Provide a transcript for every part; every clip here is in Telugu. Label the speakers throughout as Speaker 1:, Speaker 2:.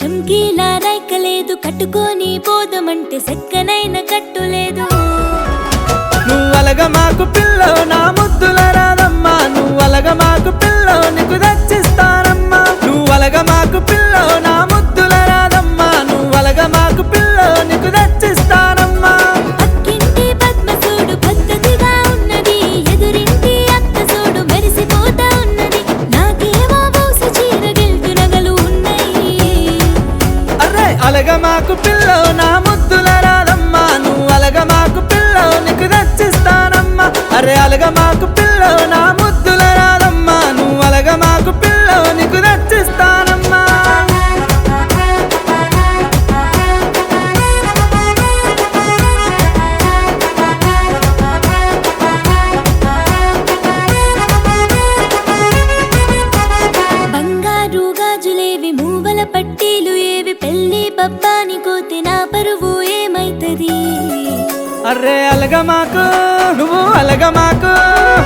Speaker 1: చంకీలా రైకలేదు కట్టుకొని పోదమంటే సెక్కనైన కట్టులేదు
Speaker 2: నువ్వలగ మాకు పిల్లో నా ముద్దుల రాదమ్మా నువ్వలగ మాకు పిల్లో నీకు దచ్చిస్తానమ్మా నువ్వలగ మాకు పిల్లో నా ముద్దుల రాదమ్మా నువ్వలగ మాకు పిల్లో నీకు దచ్చిస్తానమ్మా
Speaker 1: పక్కింటి పద్మసూడు పద్ధతిగా ఉన్నది ఎదురింటి అత్త సూడు మెరిసిపోతా ఉన్నది నాకేమో బౌసు చీర గెల్తు నగలు ఉన్నాయి
Speaker 2: అరే అలగ మాకు పిల్లో నా ముద్దుల రాదమ్మా నువ్వలగ మాకు పిల్లో నీకు దచ్చిస్తానమ్మా అరే అలగ మాకు పిల్లో నా ముద్దుల రాదమ్మా నువ్వలగ మాకు పిల్లో నీకు దచ్చిస్తానమ్మా
Speaker 1: బంగారు గాజులేవి మూవల పట్టీలు ఏవి పెళ్లి పబ్బాని కోతి నా పరువు ఏమైతది
Speaker 2: అర్రే అలగ మాకు నువ్వు అలగ మాకు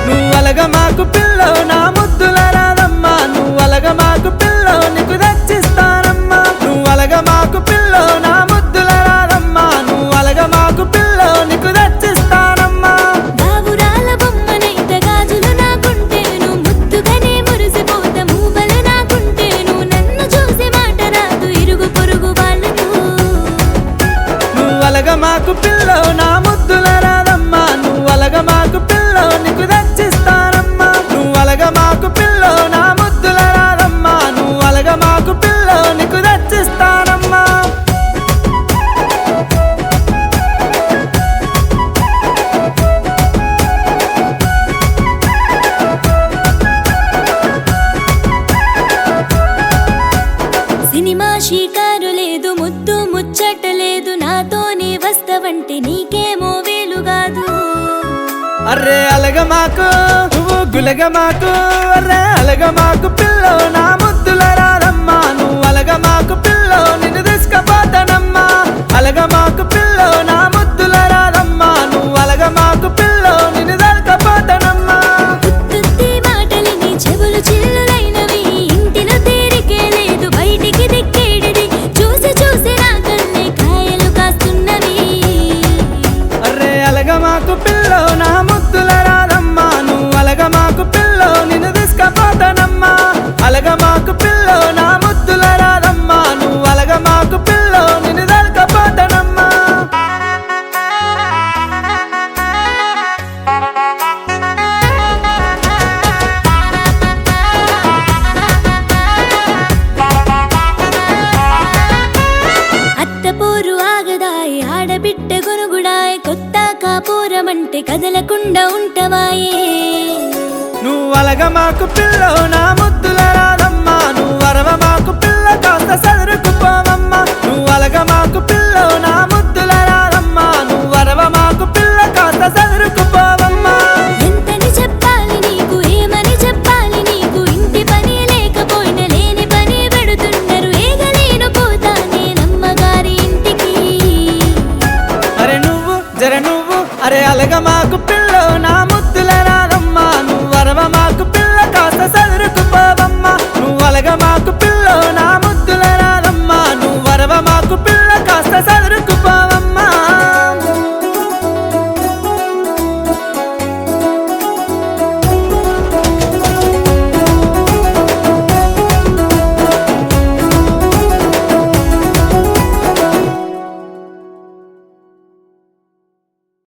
Speaker 2: నువ్వలగ మాకు పిల్లో నా ముద్దుల రాదమ్మా నువ్వలగ మాకు పిల్లో నీకు దచ్చిస్తానమ్మా నువ్వలగ మాకు పిల్లో నా ముద్దుల రాదమ్మా నువ్వలగ మాకు పిల్లో నీకు దచ్చిస్తానమ్మా
Speaker 1: బావురాల బొమ్మనైత గాజులు నాకుంటేను ముద్దుగానే మురిసిపోత మూవలు నాకుంటేను నన్ను చూసి మాట రాదు ఇరుగు పొరుగు వాళ్ళకు
Speaker 2: నువ్వలగ మాకు పిల్లో నా ముద్దుల రాదమ్మా నువ్వలగ మాకు పిల్లో నీకు దచ్చిస్తానమ్మా నువ్వలగ మాకు పిల్లో నా ముద్దుల రాదమ్మా నువ్వలగ మాకు పిల్లో నీకు దచ్చిస్తానమ్మా
Speaker 1: సినిమా షికారు లేదు ముద్దు ముచ్చట లేదు నాతోనే వస్తవంటే నీకేమో వేలు కాదు
Speaker 2: అర్రే అలగ మాకు నువ్వు గులగ మాకు అర్రే అలగ మాకు పిల్లో నా ముద్దుల రాదమ్మా నువ్వలగ మాకు పిల్లో నిన్ను తీసుకపోతానమ్మా అలగ మాకు పిల్లో నా ముద్దుల రాదమ్మా నువ్వలగ మాకు పిల్లో నిన్ను దొరకపోతానమ్మా
Speaker 1: ఉత్తుత్తి మాటలిని చెవులు చిల్లులైనవి ఇంటిలో తీరికే లేదు బయటికి దిక్కేడిది చూసి చూసి నా కళ్ళే కాయలు కాస్తున్నవి
Speaker 2: అర్రే అలగ మాకు పిల్లో నా ముద్దుల రాదమ్మా నువ్వలగ మాకు పిల్లో నిన్ను తీసుకపోతానమ్మా అలగ మాకు పిల్లో నా ముద్దుల రాదమ్మా నువ్వలగ మాకు పిల్లో నిన్ను దొరకపోతానమ్మా
Speaker 1: అత్త పోరు ఆగదాయి ఆడబిడ్డ గొనుగుడాయ్ కొత్త కాపురమంటే కదలకుండా ఉంటవాయే
Speaker 2: నువ్వలగ మాకు పిల్లో నా ముద్దుల రాదమ్మా నువ్వరవ మాకు పిల్ల కాస్త సదురుకు